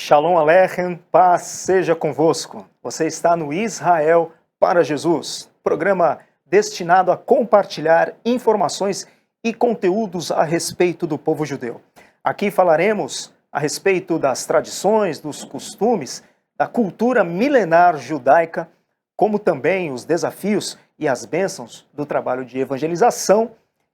Shalom Aleichem, paz seja convosco. Você está no Israel para Jesus, programa destinado a compartilhar informações e conteúdos a respeito do povo judeu. Aqui falaremos a respeito das tradições, dos costumes, da cultura milenar judaica, como também os desafios e as bênçãos do trabalho de evangelização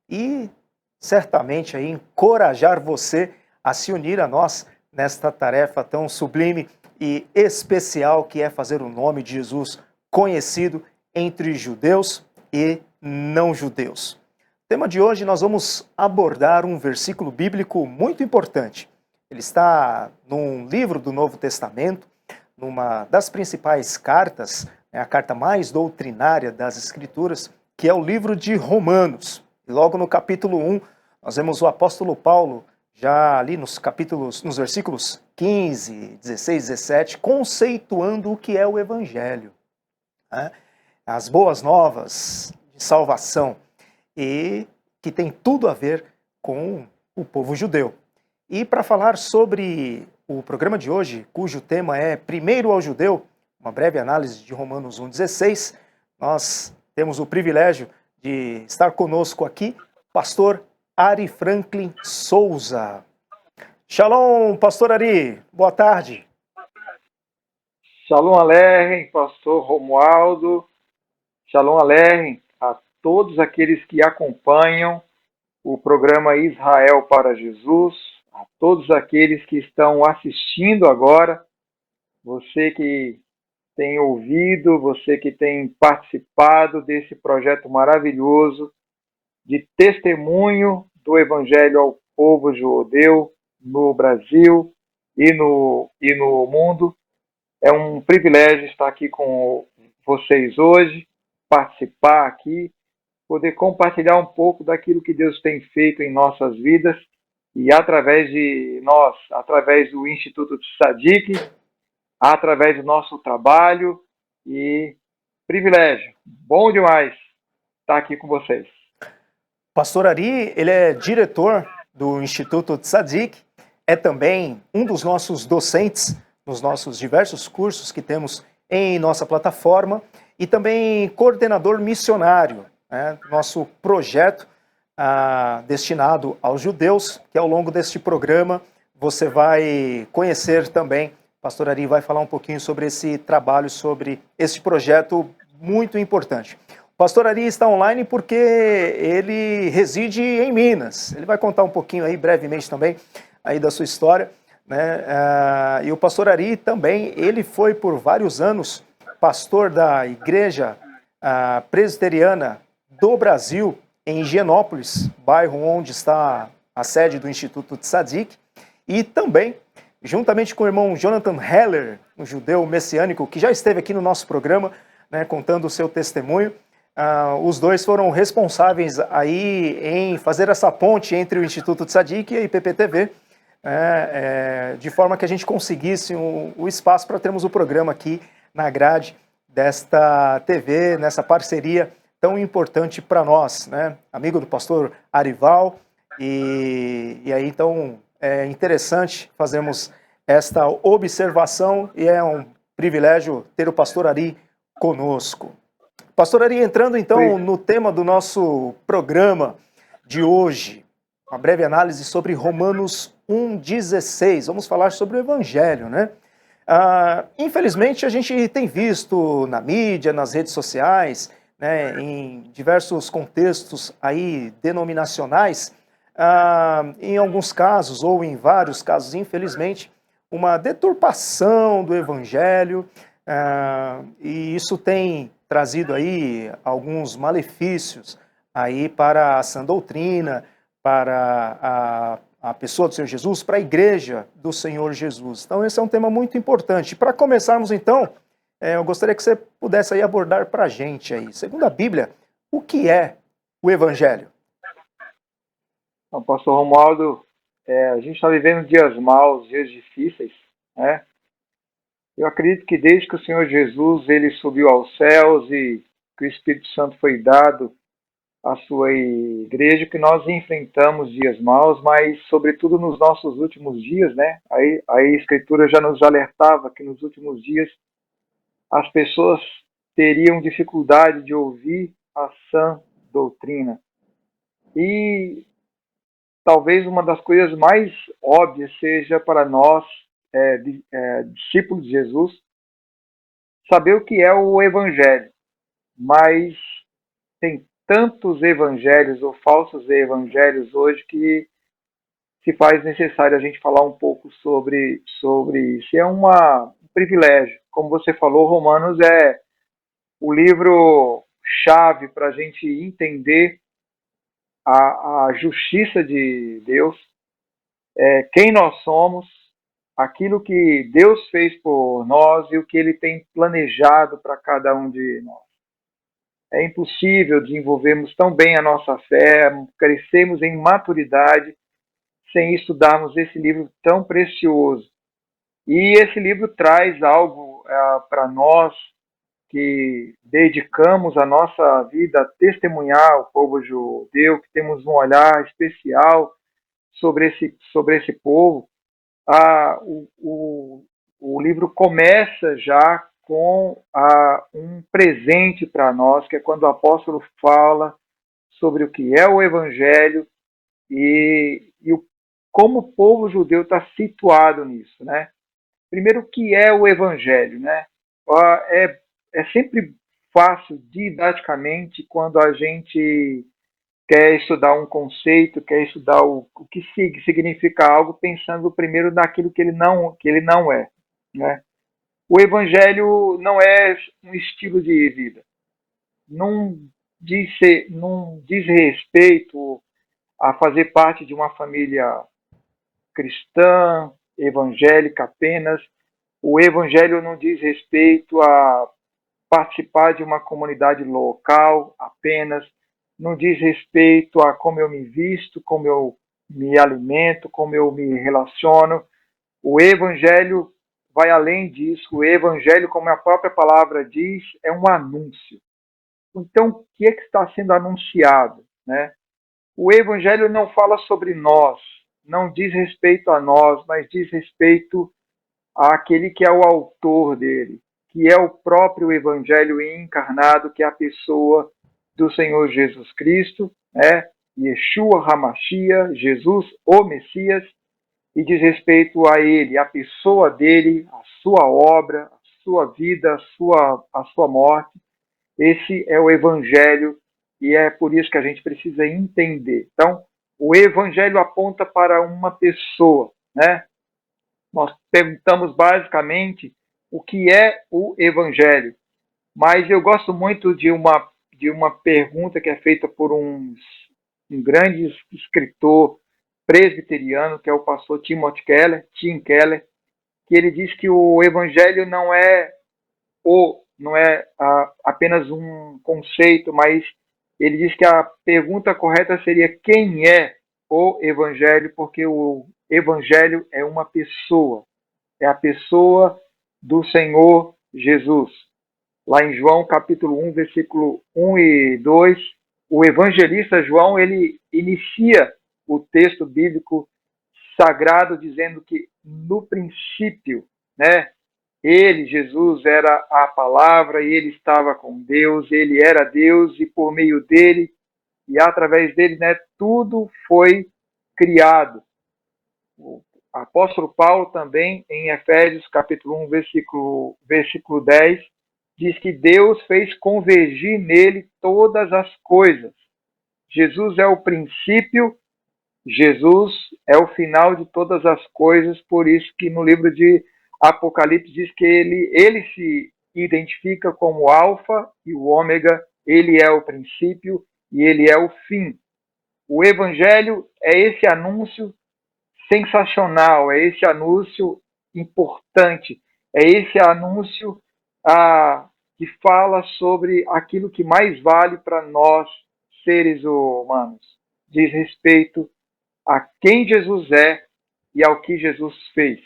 e certamente aí encorajar você a se unir a nós nesta tarefa tão sublime e especial que é fazer o nome de Jesus conhecido entre judeus e não judeus. No tema de hoje nós vamos abordar um versículo bíblico muito importante. Ele está num livro do Novo Testamento, numa das principais cartas, a carta mais doutrinária das Escrituras, que é o livro de Romanos. E logo no capítulo 1, nós vemos o apóstolo Paulo, já ali nos versículos 15, 16, 17, conceituando o que é o Evangelho, né? As boas novas de salvação, e que tem tudo a ver com o povo judeu. E para falar sobre o programa de hoje, cujo tema é Primeiro ao Judeu, uma breve análise de Romanos 1,16, nós temos o privilégio de estar conosco aqui, pastor Ari Franklin Souza. Shalom, pastor Ari, boa tarde. Shalom Aleichem, pastor Romualdo. Shalom Aleichem a todos aqueles que acompanham o programa Israel para Jesus, a todos aqueles que estão assistindo agora, você que tem ouvido, você que tem participado desse projeto maravilhoso de testemunho do Evangelho ao povo judeu no Brasil e no mundo. É um privilégio estar aqui com vocês hoje, participar aqui, poder compartilhar um pouco daquilo que Deus tem feito em nossas vidas e através de nós, através do Instituto Tzadik, através do nosso trabalho e privilégio. Bom demais estar aqui com vocês. Pastor Ari, ele é diretor do Instituto Tzadik, é também um dos nossos docentes nos nossos diversos cursos que temos em nossa plataforma e também coordenador missionário, né, nosso projeto destinado aos judeus, que ao longo deste programa você vai conhecer também. Pastor Ari vai falar um pouquinho sobre esse trabalho, sobre esse projeto muito importante. O pastor Ari está online porque ele reside em Minas. Ele vai contar um pouquinho aí brevemente também aí da sua história, né? E o pastor Ari também, ele foi por vários anos pastor da Igreja Presbiteriana do Brasil, em Higienópolis, bairro onde está a sede do Instituto Tzadik, e também, juntamente com o irmão Jonathan Heller, um judeu messiânico, que já esteve aqui no nosso programa, né, contando o seu testemunho. Os dois foram responsáveis aí em fazer essa ponte entre o Instituto Tzadik e a IPPTV, de forma que a gente conseguisse o espaço para termos o programa aqui na grade desta TV, nessa parceria tão importante para nós, né? Amigo do pastor Arival, e aí então é interessante fazermos esta observação e é um privilégio ter o pastor Ari conosco. Pastor Ari, entrando então no tema do nosso programa de hoje, uma breve análise sobre Romanos 1,16. Vamos falar sobre o Evangelho, né? Infelizmente, a gente tem visto na mídia, nas redes sociais, né, em diversos contextos aí denominacionais, em alguns casos, ou em vários casos, infelizmente, uma deturpação do Evangelho, e isso tem trazido aí alguns malefícios aí para a sã doutrina, para a pessoa do Senhor Jesus, para a igreja do Senhor Jesus. Então esse é um tema muito importante. Para começarmos então, eu gostaria que você pudesse aí abordar para a gente aí, segundo a Bíblia, o que é o Evangelho? Então, pastor Romualdo, a gente está vivendo dias maus, dias difíceis, né? Eu acredito que desde que o Senhor Jesus ele subiu aos céus e que o Espírito Santo foi dado a sua igreja, que nós enfrentamos dias maus, mas sobretudo nos nossos últimos dias, né? Aí a Escritura já nos alertava que nos últimos dias as pessoas teriam dificuldade de ouvir a sã doutrina. E talvez uma das coisas mais óbvias seja para nós, discípulos de Jesus, saber o que é o Evangelho. Mas tem tantos evangelhos ou falsos evangelhos hoje que se faz necessário a gente falar um pouco sobre isso. É um privilégio. Como você falou, Romanos é o livro chave para a gente entender a justiça de Deus, quem nós somos, aquilo que Deus fez por nós e o que Ele tem planejado para cada um de nós. É impossível desenvolvermos tão bem a nossa fé, crescermos em maturidade, sem estudarmos esse livro tão precioso. E esse livro traz algo para nós que dedicamos a nossa vida a testemunhar o povo judeu, que temos um olhar especial sobre esse povo. O livro começa já com um presente para nós, que é quando o apóstolo fala sobre o que é o Evangelho como o povo judeu está situado nisso, né? Primeiro, o que é o Evangelho, né? É sempre fácil, didaticamente, quando a gente quer estudar um conceito, quer estudar o que significa algo, pensando primeiro naquilo que ele não é, né? O Evangelho não é um estilo de vida. Não diz respeito a fazer parte de uma família cristã, evangélica apenas. O Evangelho não diz respeito a participar de uma comunidade local apenas. Não diz respeito a como eu me visto, como eu me alimento, como eu me relaciono. O Evangelho vai além disso. O Evangelho, como a própria palavra diz, é um anúncio. Então, o que está sendo anunciado, né? O Evangelho não fala sobre nós, não diz respeito a nós, mas diz respeito àquele que é o autor dele, que é o próprio Evangelho encarnado, que é a pessoa do Senhor Jesus Cristo, né? Yeshua HaMashiach, Jesus, o Messias, e diz respeito a ele, a pessoa dele, a sua obra, a sua vida, a sua morte. Esse é o Evangelho e é por isso que a gente precisa entender. Então, o Evangelho aponta para uma pessoa, né? Nós perguntamos basicamente o que é o Evangelho, mas eu gosto muito de uma pergunta que é feita por um grande escritor presbiteriano, que é o pastor Tim Keller, que ele diz que o Evangelho não é apenas um conceito, mas ele diz que a pergunta correta seria quem é o Evangelho, porque o Evangelho é uma pessoa, é a pessoa do Senhor Jesus. Lá em João capítulo 1, versículo 1 e 2, o evangelista João, ele inicia o texto bíblico sagrado dizendo que no princípio, né, ele, Jesus, era a palavra e ele estava com Deus, ele era Deus e por meio dele e através dele, né, tudo foi criado. O apóstolo Paulo também, em Efésios capítulo 1, versículo 10, diz que Deus fez convergir nele todas as coisas. Jesus é o princípio, Jesus é o final de todas as coisas, por isso que no livro de Apocalipse diz que ele se identifica como Alfa e o Ômega, ele é o princípio e ele é o fim. O Evangelho é esse anúncio sensacional, é esse anúncio importante, é esse anúncio que fala sobre aquilo que mais vale para nós, seres humanos. Diz respeito a quem Jesus é e ao que Jesus fez.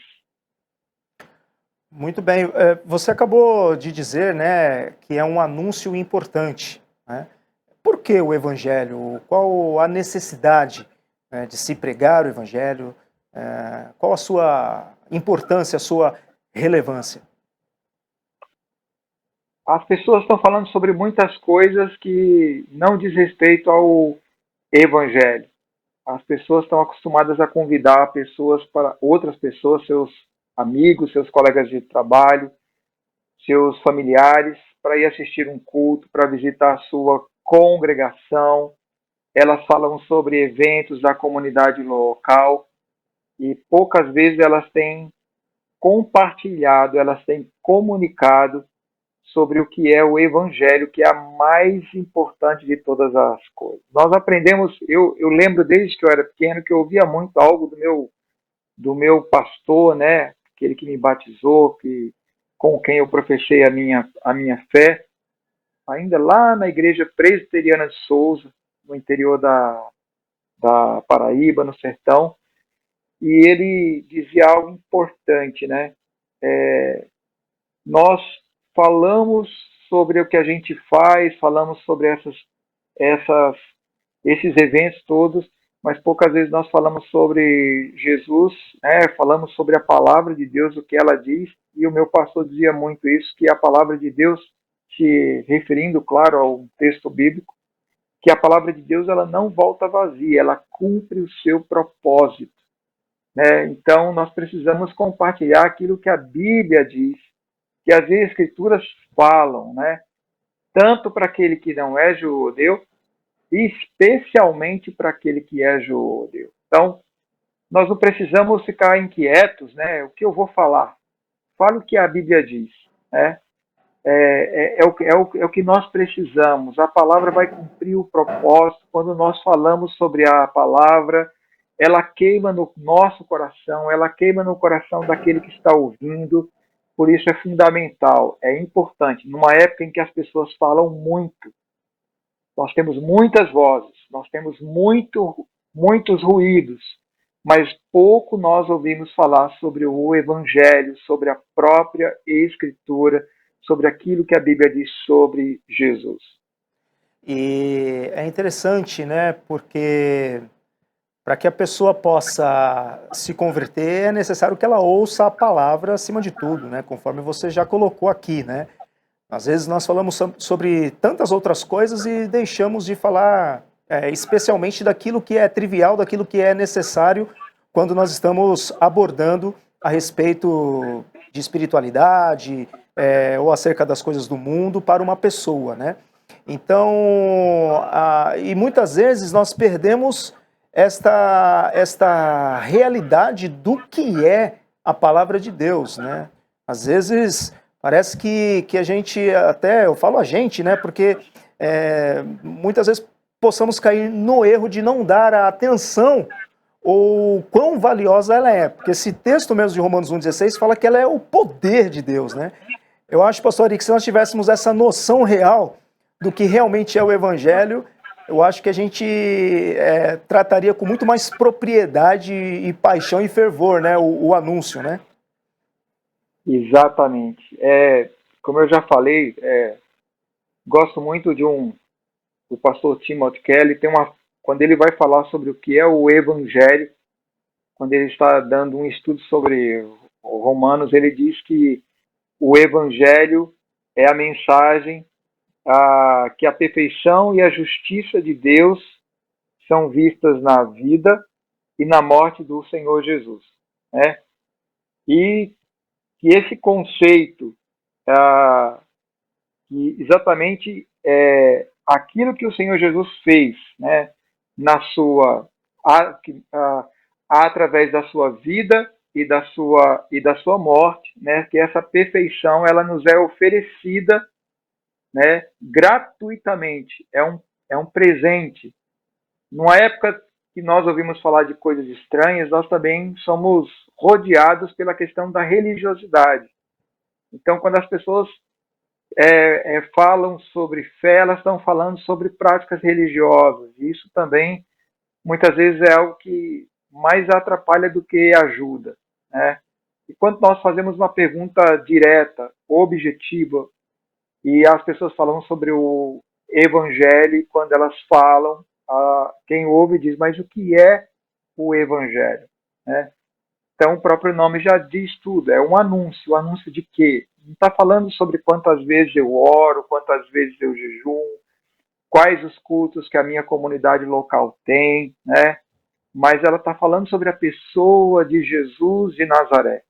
Muito bem. Você acabou de dizer, né, que é um anúncio importante, né? Por por que o Evangelho? Qual a necessidade, né, de se pregar o Evangelho? Qual a sua importância, a sua relevância? As pessoas estão falando sobre muitas coisas que não diz respeito ao Evangelho. As pessoas estão acostumadas a convidar pessoas para outras pessoas, seus amigos, seus colegas de trabalho, seus familiares, para ir assistir um culto, para visitar a sua congregação. Elas falam sobre eventos da comunidade local e poucas vezes elas têm compartilhado, elas têm comunicado sobre o que é o Evangelho, que é a mais importante de todas as coisas. Nós aprendemos, eu lembro desde que eu era pequeno que eu ouvia muito algo do meu pastor, né, aquele que me batizou, com quem eu professei a minha fé, ainda lá na igreja presbiteriana de Souza, no interior da Paraíba, no sertão, e ele dizia algo importante, né? Nós falamos sobre o que a gente faz, falamos sobre essas, esses eventos todos, mas poucas vezes nós falamos sobre Jesus, né? Falamos sobre a palavra de Deus, o que ela diz, e o meu pastor dizia muito isso, que a palavra de Deus, se referindo, claro, ao texto bíblico, que a palavra de Deus ela não volta vazia, ela cumpre o seu propósito, né? Então nós precisamos compartilhar aquilo que a Bíblia diz, que as Escrituras falam, né? Tanto para aquele que não é judeu, especialmente para aquele que é judeu. Então, nós não precisamos ficar inquietos, né? O que eu vou falar? Fala o que a Bíblia diz, né? É o que nós precisamos. A palavra vai cumprir o propósito. Quando nós falamos sobre a palavra, ela queima no nosso coração, ela queima no coração daquele que está ouvindo. Por isso é fundamental, é importante. Numa época em que as pessoas falam muito, nós temos muitas vozes, nós temos muitos ruídos, mas pouco nós ouvimos falar sobre o Evangelho, sobre a própria Escritura, sobre aquilo que a Bíblia diz sobre Jesus. E é interessante, né? Porque para que a pessoa possa se converter, é necessário que ela ouça a palavra acima de tudo, né? Conforme você já colocou aqui, né? Às vezes nós falamos sobre tantas outras coisas e deixamos de falar especialmente daquilo que é trivial, daquilo que é necessário quando nós estamos abordando a respeito de espiritualidade ou acerca das coisas do mundo para uma pessoa, né? Então, e muitas vezes nós perdemos esta realidade do que é a palavra de Deus, né? Às vezes parece que a gente, até eu falo a gente, né? Porque muitas vezes possamos cair no erro de não dar a atenção ou quão valiosa ela é. Porque esse texto mesmo de Romanos 1,16 fala que ela é o poder de Deus, né? Eu acho, pastor Ari, que se nós tivéssemos essa noção real do que realmente é o Evangelho, eu acho que a gente trataria com muito mais propriedade e paixão e fervor, né? O anúncio, né? Exatamente. Como eu já falei, gosto muito do pastor Timothy Kelly, quando ele vai falar sobre o que é o Evangelho, quando ele está dando um estudo sobre Romanos, ele diz que o Evangelho é a mensagem que a perfeição e a justiça de Deus são vistas na vida e na morte do Senhor Jesus, né? E que esse conceito, que exatamente aquilo que o Senhor Jesus fez, né, através da sua vida e da sua morte, né, que essa perfeição ela nos é oferecida, né, gratuitamente, é um presente. Numa época que nós ouvimos falar de coisas estranhas, nós também somos rodeados pela questão da religiosidade. Então, quando as pessoas falam sobre fé, elas estão falando sobre práticas religiosas. E isso também, muitas vezes, é algo que mais atrapalha do que ajuda, né? E quando nós fazemos uma pergunta direta, objetiva, e as pessoas falam sobre evangelho, e quando elas falam, quem ouve diz, mas o que é o evangelho? Né? Então, o próprio nome já diz tudo, é um anúncio de quê? Não está falando sobre quantas vezes eu oro, quantas vezes eu jejum, quais os cultos que a minha comunidade local tem, né? Mas ela está falando sobre a pessoa de Jesus de Nazaré.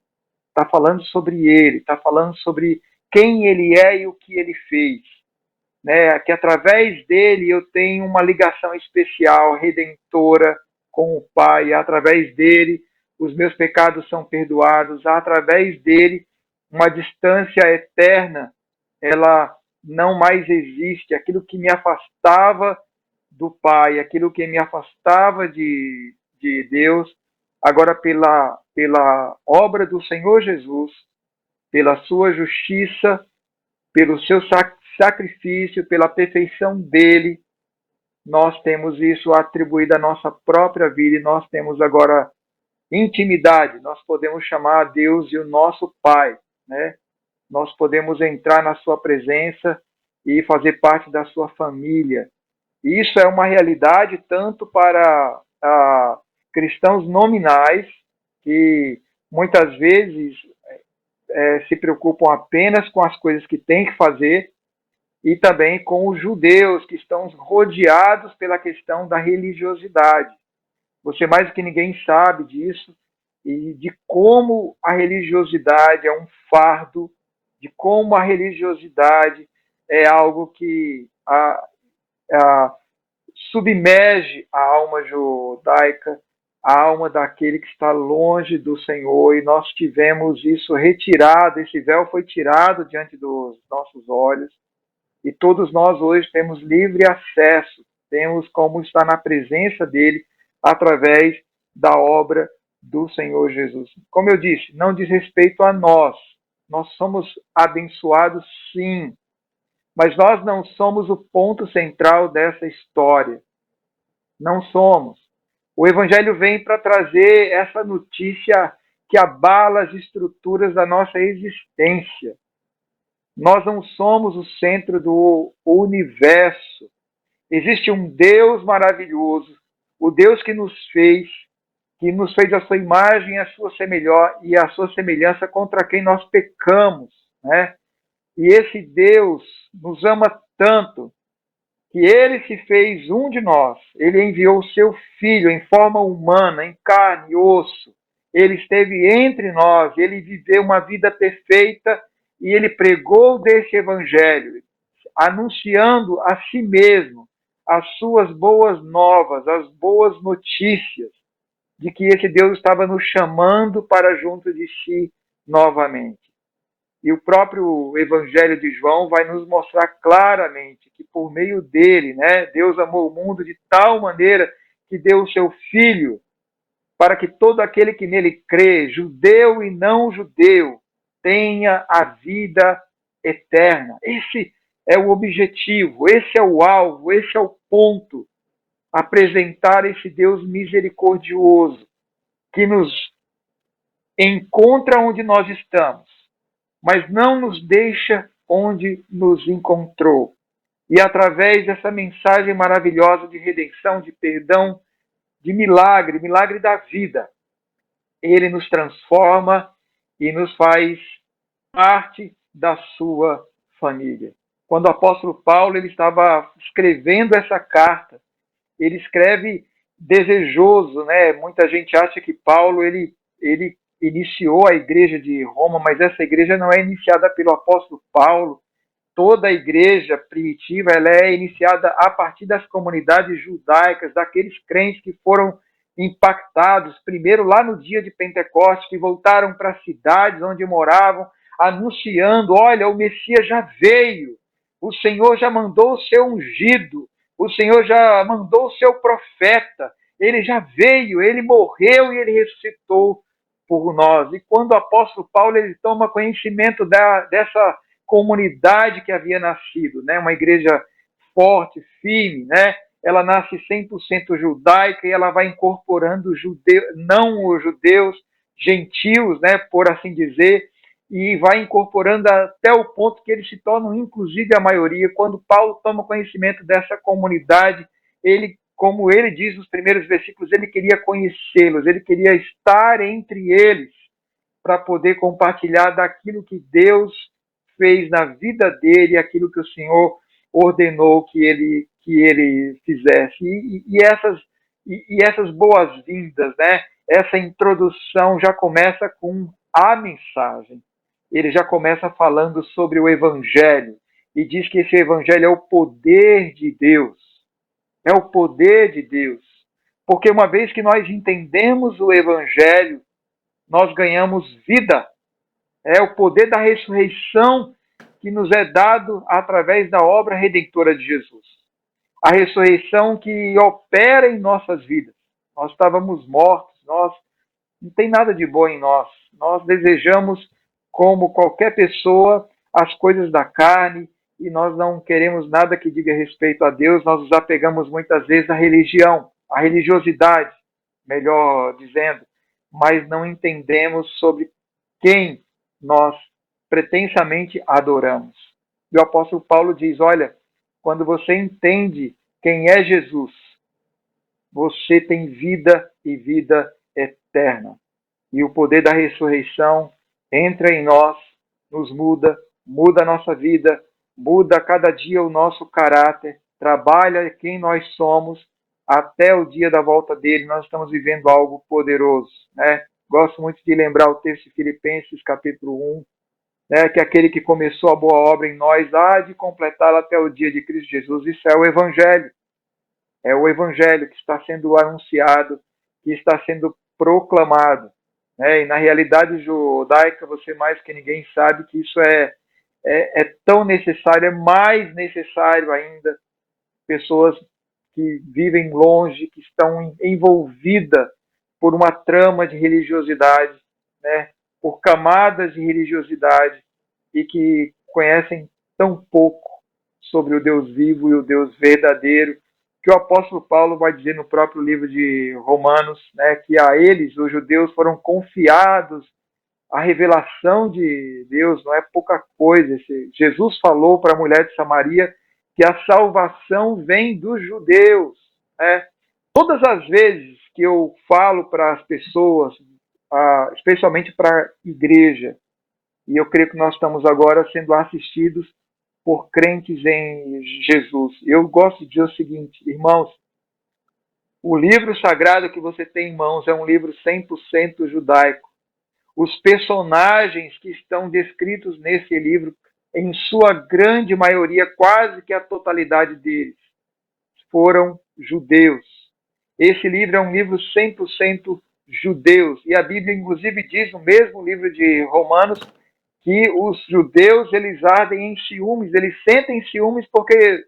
Está falando sobre ele, está falando sobre quem ele é e o que ele fez. Né? Que através dele eu tenho uma ligação especial, redentora com o Pai, através dele os meus pecados são perdoados, através dele uma distância eterna, ela não mais existe, aquilo que me afastava do Pai, aquilo que me afastava de Deus, agora pela obra do Senhor Jesus, pela sua justiça, pelo seu sacrifício, pela perfeição dele, nós temos isso atribuído à nossa própria vida e nós temos agora intimidade. Nós podemos chamar a Deus de o nosso Pai, né? Nós podemos entrar na sua presença e fazer parte da sua família. E isso é uma realidade tanto para cristãos nominais, que muitas vezes se preocupam apenas com as coisas que têm que fazer, e também com os judeus, que estão rodeados pela questão da religiosidade. Você mais do que ninguém sabe disso, e de como a religiosidade é um fardo, de como a religiosidade é algo que submerge a alma judaica, a alma daquele que está longe do Senhor, e nós tivemos isso retirado, esse véu foi tirado diante dos nossos olhos, e todos nós hoje temos livre acesso, temos como estar na presença dele através da obra do Senhor Jesus. Como eu disse, não diz respeito a nós. Nós somos abençoados, sim, mas nós não somos o ponto central dessa história. Não somos. O Evangelho vem para trazer essa notícia que abala as estruturas da nossa existência. Nós não somos o centro do universo. Existe um Deus maravilhoso, o Deus que nos fez a sua imagem e a sua semelhança, contra quem nós pecamos, né? E esse Deus nos ama tanto que ele se fez um de nós. Ele enviou o seu Filho em forma humana, em carne e osso. Ele esteve entre nós, ele viveu uma vida perfeita e ele pregou desse evangelho, anunciando a si mesmo as suas boas novas, as boas notícias de que esse Deus estava nos chamando para junto de si novamente. E o próprio Evangelho de João vai nos mostrar claramente que por meio dele, né, Deus amou o mundo de tal maneira que deu o seu Filho para que todo aquele que nele crê, judeu e não judeu, tenha a vida eterna. Esse é o objetivo, esse é o alvo, esse é o ponto. Apresentar esse Deus misericordioso que nos encontra onde nós estamos, mas não nos deixa onde nos encontrou. E através dessa mensagem maravilhosa de redenção, de perdão, de milagre, milagre da vida, ele nos transforma e nos faz parte da sua família. Quando o apóstolo Paulo ele estava escrevendo essa carta, ele escreve desejoso, né? Muita gente acha que Paulo ele iniciou a igreja de Roma, mas essa igreja não é iniciada pelo apóstolo Paulo. Toda a igreja primitiva ela é iniciada a partir das comunidades judaicas, daqueles crentes que foram impactados, primeiro lá no dia de Pentecostes, que voltaram para as cidades onde moravam, anunciando, olha, o Messias já veio, o Senhor já mandou o seu ungido, o Senhor já mandou o seu profeta, ele já veio, ele morreu e ele ressuscitou por nós. E quando o apóstolo Paulo ele toma conhecimento dessa comunidade que havia nascido, né? Uma igreja forte, firme, né? Ela nasce 100% judaica e ela vai incorporando não os judeus, gentios, né? Por assim dizer, e vai incorporando até o ponto que eles se tornam, inclusive, a maioria. Quando Paulo toma conhecimento dessa comunidade, ele, como ele diz nos primeiros versículos, ele queria conhecê-los, ele queria estar entre eles para poder compartilhar daquilo que Deus fez na vida dele, aquilo que o Senhor ordenou que ele fizesse. E essas boas-vindas, né? Essa introdução já começa com a mensagem. Ele já começa falando sobre o Evangelho e diz que esse Evangelho é o poder de Deus. É o poder de Deus. Porque uma vez que nós entendemos o Evangelho, nós ganhamos vida. É o poder da ressurreição que nos é dado através da obra redentora de Jesus. A ressurreição que opera em nossas vidas. Nós estávamos mortos, nós não tem nada de bom em nós. Nós desejamos, como qualquer pessoa, as coisas da carne e nós não queremos nada que diga respeito a Deus. Nós nos apegamos muitas vezes à religião, à religiosidade, melhor dizendo, mas não entendemos sobre quem nós pretensamente adoramos. E o apóstolo Paulo diz: olha, quando você entende quem é Jesus, você tem vida e vida eterna. E o poder da ressurreição entra em nós, nos muda, muda a nossa vida, muda cada dia o nosso caráter, trabalha quem nós somos até o dia da volta dele. Nós estamos vivendo algo poderoso, né? Gosto muito de lembrar o texto de Filipenses, capítulo 1, né, que aquele que começou a boa obra em nós há de completá-la até o dia de Cristo Jesus. Isso é o Evangelho. É o Evangelho que está sendo anunciado, que está sendo proclamado. Né? E na realidade judaica, você mais que ninguém sabe que isso é tão necessário, é mais necessário ainda. Pessoas que vivem longe, que estão envolvidas por uma trama de religiosidade, né? Por camadas de religiosidade e que conhecem tão pouco sobre o Deus vivo e o Deus verdadeiro, que o apóstolo Paulo vai dizer no próprio livro de Romanos, né, que a eles, os judeus, foram confiados a revelação de Deus, não é pouca coisa. Jesus falou para a mulher de Samaria que a salvação vem dos judeus. Né? Todas as vezes que eu falo para as pessoas, especialmente para a igreja, e eu creio que nós estamos agora sendo assistidos por crentes em Jesus. Eu gosto de dizer o seguinte, irmãos, o livro sagrado que você tem em mãos é um livro 100% judaico. Os personagens que estão descritos nesse livro, em sua grande maioria, quase que a totalidade deles, foram judeus. Esse livro é um livro 100% judeus. E a Bíblia, inclusive, diz no mesmo livro de Romanos que os judeus, eles ardem em ciúmes, eles sentem ciúmes porque,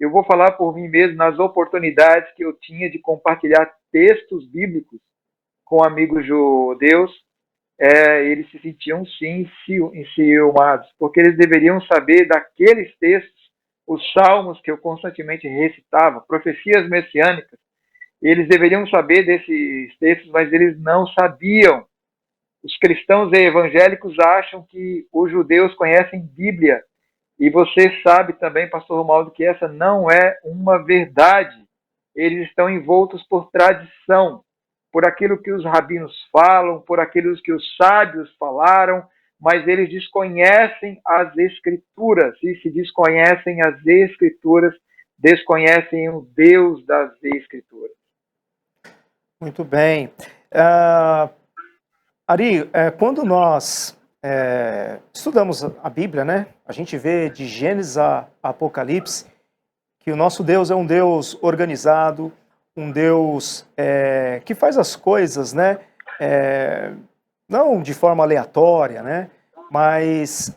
eu vou falar por mim mesmo, nas oportunidades que eu tinha de compartilhar textos bíblicos com amigos judeus, eles se sentiam sim enciumados, porque eles deveriam saber daqueles textos, os salmos que eu constantemente recitava, profecias messiânicas, eles deveriam saber desses textos, mas eles não sabiam. Os cristãos evangélicos acham que os judeus conhecem Bíblia, e você sabe também, pastor Romualdo, que essa não é uma verdade. Eles estão envoltos por tradição, por aquilo que os rabinos falam, por aquilo que os sábios falaram, mas eles desconhecem as Escrituras. E se desconhecem as Escrituras, desconhecem o Deus das Escrituras. Muito bem. Ari, quando nós estudamos a Bíblia, né, a gente vê de Gênesis a Apocalipse que o nosso Deus é um Deus organizado, um Deus que faz as coisas, né, não de forma aleatória, né, mas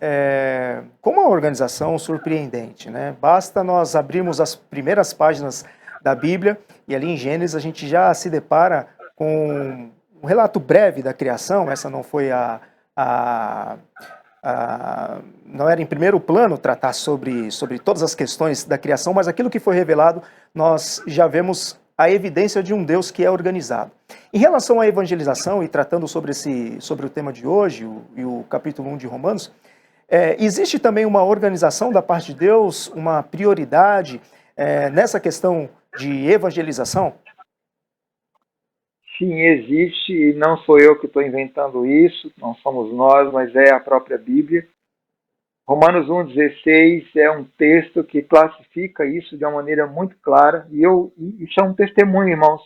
com uma organização surpreendente, né? Basta nós abrirmos as primeiras páginas da Bíblia e ali em Gênesis a gente já se depara com um relato breve da criação. Essa não foi não era em primeiro plano tratar sobre todas as questões da criação, mas aquilo que foi revelado, nós já vemos a evidência de um Deus que é organizado. Em relação à evangelização, e tratando sobre o tema de hoje, o capítulo 1 de Romanos, existe também uma organização da parte de Deus, uma prioridade nessa questão de evangelização? Sim, existe, e não sou eu que estou inventando isso, não somos nós, mas é a própria Bíblia. Romanos 1,16 é um texto que classifica isso de uma maneira muito clara, e isso é um testemunho, irmãos.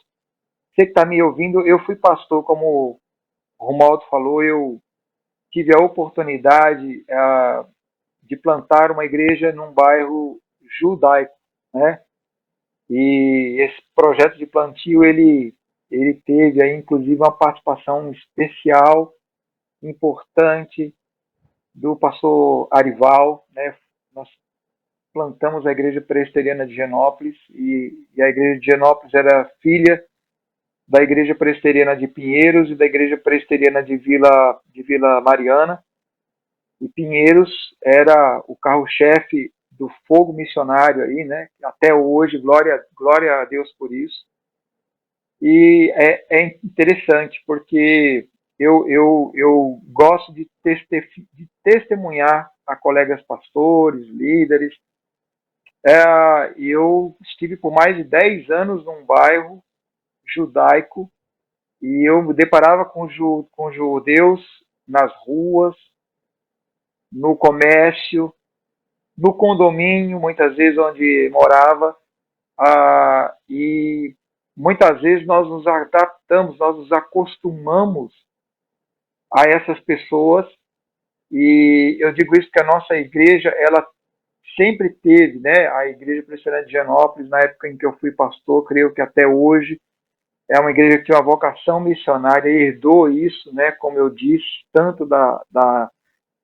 Você que está me ouvindo, eu fui pastor, como o Romualdo falou, eu tive a oportunidade de plantar uma igreja num bairro judaico, né? E esse projeto de plantio, ele teve aí, inclusive, uma participação especial, importante, do pastor Arival, né? Nós plantamos a igreja presbiteriana de Genópolis, e a igreja de Genópolis era filha da igreja presbiteriana de Pinheiros e da igreja presbiteriana de Vila Mariana. E Pinheiros era o carro-chefe do fogo missionário aí, né? Até hoje, glória a Deus por isso. E é interessante, porque eu gosto de testemunhar a colegas pastores, líderes. Eu estive por mais de 10 anos num bairro judaico, e eu me deparava com judeus nas ruas, no comércio, no condomínio, muitas vezes onde morava, e muitas vezes nós nos adaptamos, nós nos acostumamos a essas pessoas, e eu digo isso porque a nossa igreja, ela sempre teve, né, a Igreja Presbiteriana de Genópolis, na época em que eu fui pastor, creio que até hoje, é uma igreja que tem uma vocação missionária, herdou isso, né, como eu disse, tanto da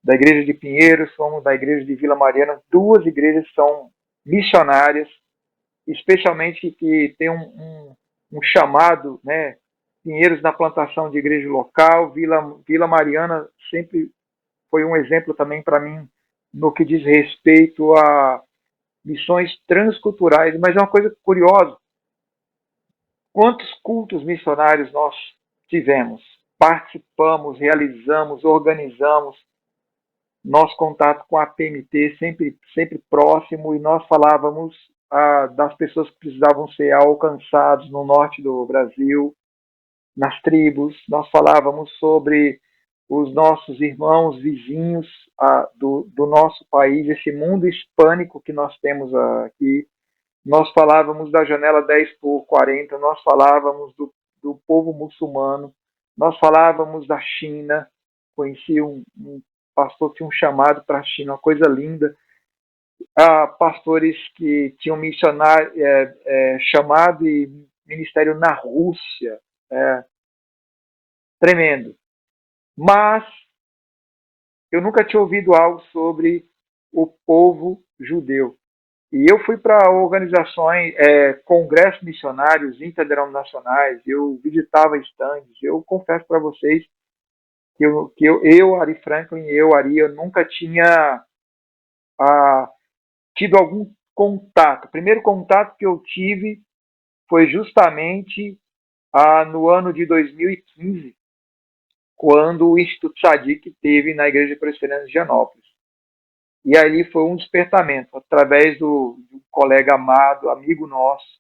Igreja de Pinheiros como da Igreja de Vila Mariana. Duas igrejas são missionárias, especialmente que tem um chamado, né? Pinheiros na plantação de igreja local, Vila Mariana sempre foi um exemplo também para mim no que diz respeito a missões transculturais. Mas é uma coisa curiosa: quantos cultos missionários nós tivemos, participamos, realizamos, organizamos, nosso contato com a PMT sempre próximo, e nós falávamos das pessoas que precisavam ser alcançadas no norte do Brasil, nas tribos. Nós falávamos sobre os nossos irmãos vizinhos do nosso país, esse mundo hispânico que nós temos aqui. Nós falávamos da janela 10 por 40, nós falávamos do povo muçulmano, nós falávamos da China. Conheci um pastor que tinha um chamado para a China, uma coisa linda. Pastores que tinham missionário, chamado e ministério na Rússia. Tremendo. Mas eu nunca tinha ouvido algo sobre o povo judeu. E eu fui para organizações, congressos missionários interdenominacionais, eu visitava estandes. Eu confesso para vocês que Ari Franklin, eu nunca tinha tido algum contato. O primeiro contato que eu tive foi justamente no ano de 2015, quando o Instituto Tzadik teve na Igreja Presbiteriana de Genópolis. E ali foi um despertamento, através do colega amado, amigo nosso,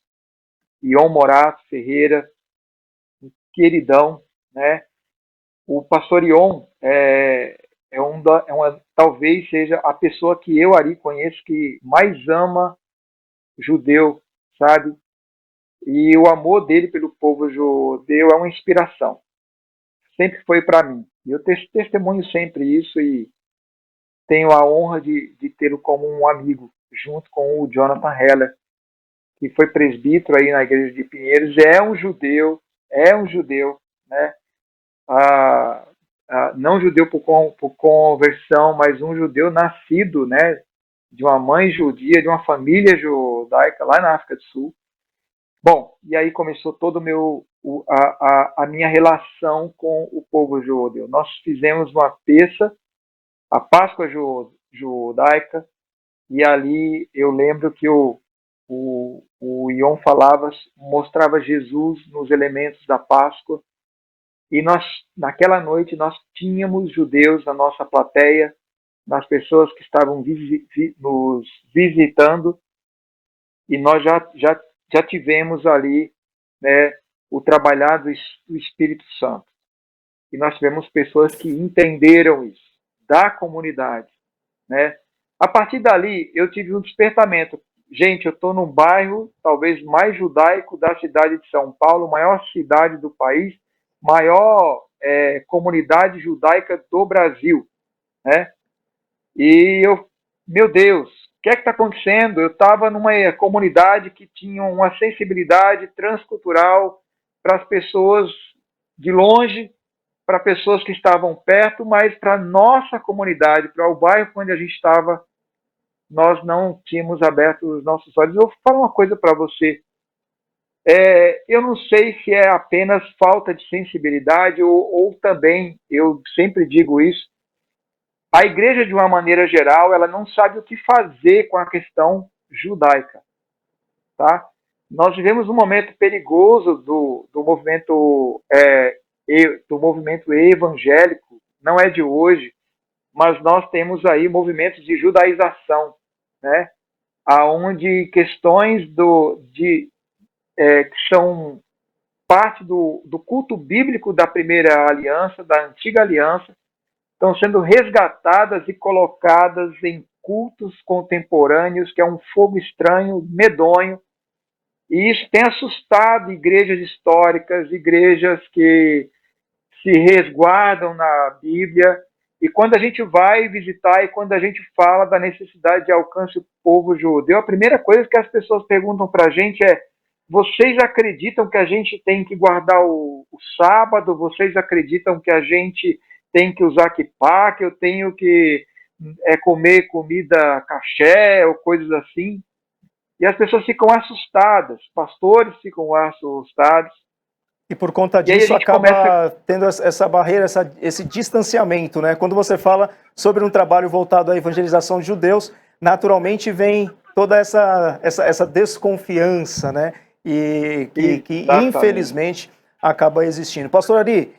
Ion Morato Ferreira, um queridão, né? O pastor Ion talvez seja a pessoa que eu, Ari, conheço que mais ama judeu, sabe? E o amor dele pelo povo judeu é uma inspiração. Sempre foi para mim. E eu testemunho sempre isso, e tenho a honra de tê-lo como um amigo, junto com o Jonathan Heller, que foi presbítero aí na igreja de Pinheiros. É um judeu, né? Não judeu por conversão, mas um judeu nascido, né, de uma mãe judia, de uma família judaica lá na África do Sul. Bom, e aí começou todo a minha relação com o povo judeu. Nós fizemos uma peça, a Páscoa judaica, e ali eu lembro que o Ion falava, mostrava Jesus nos elementos da Páscoa, e nós, naquela noite, nós tínhamos judeus na nossa plateia, nas pessoas que estavam nos visitando, e nós já tivemos ali, né, o trabalhar do Espírito Santo. E nós tivemos pessoas que entenderam isso, da comunidade, né? A partir dali, eu tive um despertamento. Gente, eu estou num bairro talvez mais judaico da cidade de São Paulo, maior cidade do país, maior comunidade judaica do Brasil, né? E meu Deus, o que é que está acontecendo? Eu estava numa comunidade que tinha uma sensibilidade transcultural para as pessoas de longe, para pessoas que estavam perto, mas para a nossa comunidade, para o bairro onde a gente estava, nós não tínhamos aberto os nossos olhos. Eu vou falar uma coisa para você. Eu não sei se é apenas falta de sensibilidade ou também, eu sempre digo isso, a igreja, de uma maneira geral, ela não sabe o que fazer com a questão judaica. Tá? Nós vivemos um momento perigoso do movimento evangélico, não é de hoje, mas nós temos aí movimentos de judaização, né? Aonde questões que são parte do culto bíblico da primeira aliança, da antiga aliança, estão sendo resgatadas e colocadas em cultos contemporâneos, que é um fogo estranho, medonho, e isso tem assustado igrejas históricas, igrejas que se resguardam na Bíblia. E quando a gente vai visitar e quando a gente fala da necessidade de alcance do povo judeu, a primeira coisa que as pessoas perguntam para a gente é: vocês acreditam que a gente tem que guardar o sábado? Vocês acreditam que a gente tem que usar kippah, que eu tenho que comer comida caché ou coisas assim? E as pessoas ficam assustadas, pastores ficam assustados. E por conta E aí a disso gente acaba tendo essa barreira, esse distanciamento, né? Quando você fala sobre um trabalho voltado à evangelização de judeus, naturalmente vem toda essa desconfiança, né? E que infelizmente acaba existindo. Pastor Ari,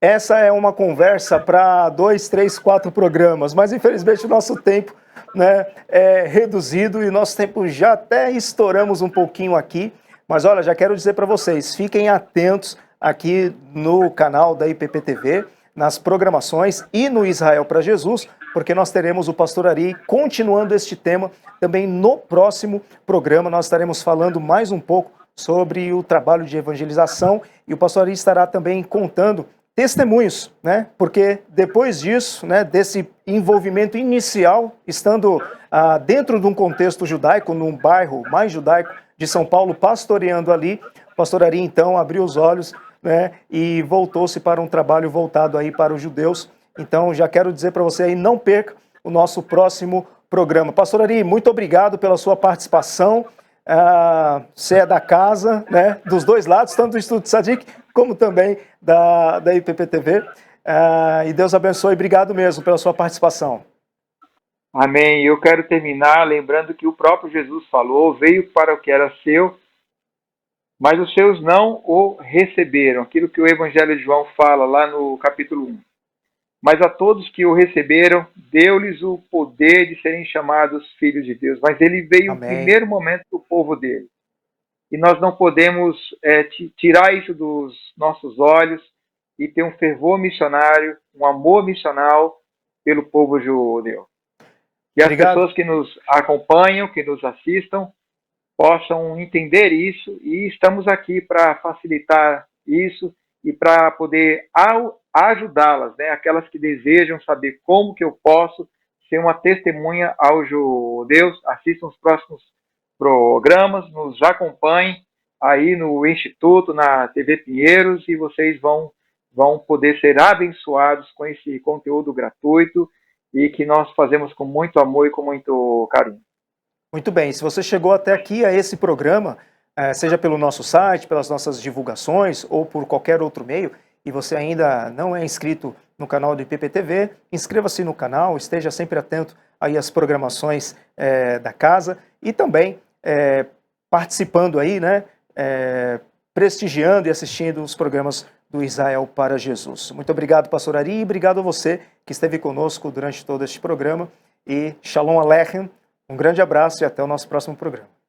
essa é uma conversa para 2, 3, 4 programas, mas infelizmente o nosso tempo, né, é reduzido e nosso tempo já até estouramos um pouquinho aqui. Mas olha, já quero dizer para vocês, fiquem atentos aqui no canal da IPPTV, nas programações e no Israel para Jesus, porque nós teremos o Pastor Ari continuando este tema também no próximo programa. Nós estaremos falando mais um pouco sobre o trabalho de evangelização e o Pastor Ari estará também contando testemunhos, né? Porque depois disso, né, desse envolvimento inicial, estando dentro de um contexto judaico, num bairro mais judaico de São Paulo, pastoreando ali, o Pastor Ari então abriu os olhos, né, e voltou-se para um trabalho voltado aí para os judeus. Então já quero dizer para você aí, não perca o nosso próximo programa. Pastor Ari, muito obrigado pela sua participação. Você é da casa, né, dos dois lados, tanto do Instituto Tzadik como também da IPPTV. E Deus abençoe. Obrigado mesmo pela sua participação. Amém. Eu quero terminar lembrando que o próprio Jesus falou, veio para o que era seu, mas os seus não o receberam. Aquilo que o Evangelho de João fala lá no capítulo 1. Mas a todos que o receberam, deu-lhes o poder de serem chamados filhos de Deus. Mas ele veio no primeiro momento do povo dele. E nós não podemos tirar isso dos nossos olhos e ter um fervor missionário, um amor missional pelo povo judeu. E as pessoas que nos acompanham, que nos assistam, possam entender isso, e estamos aqui para facilitar isso e para poder ajudá-las, né? Aquelas que desejam saber como que eu posso ser uma testemunha aos judeus. Assistam os próximos programas, nos acompanhem aí no Instituto, na TV Pinheiros, e vocês vão poder ser abençoados com esse conteúdo gratuito e que nós fazemos com muito amor e com muito carinho. Muito bem, se você chegou até aqui a esse programa, seja pelo nosso site, pelas nossas divulgações ou por qualquer outro meio, e você ainda não é inscrito no canal do IPPTV, inscreva-se no canal, esteja sempre atento aí às programações da casa e também participando aí, né? Prestigiando e assistindo os programas do Israel para Jesus. Muito obrigado, pastor Ari, e obrigado a você que esteve conosco durante todo este programa. E Shalom Aleichem, um grande abraço e até o nosso próximo programa.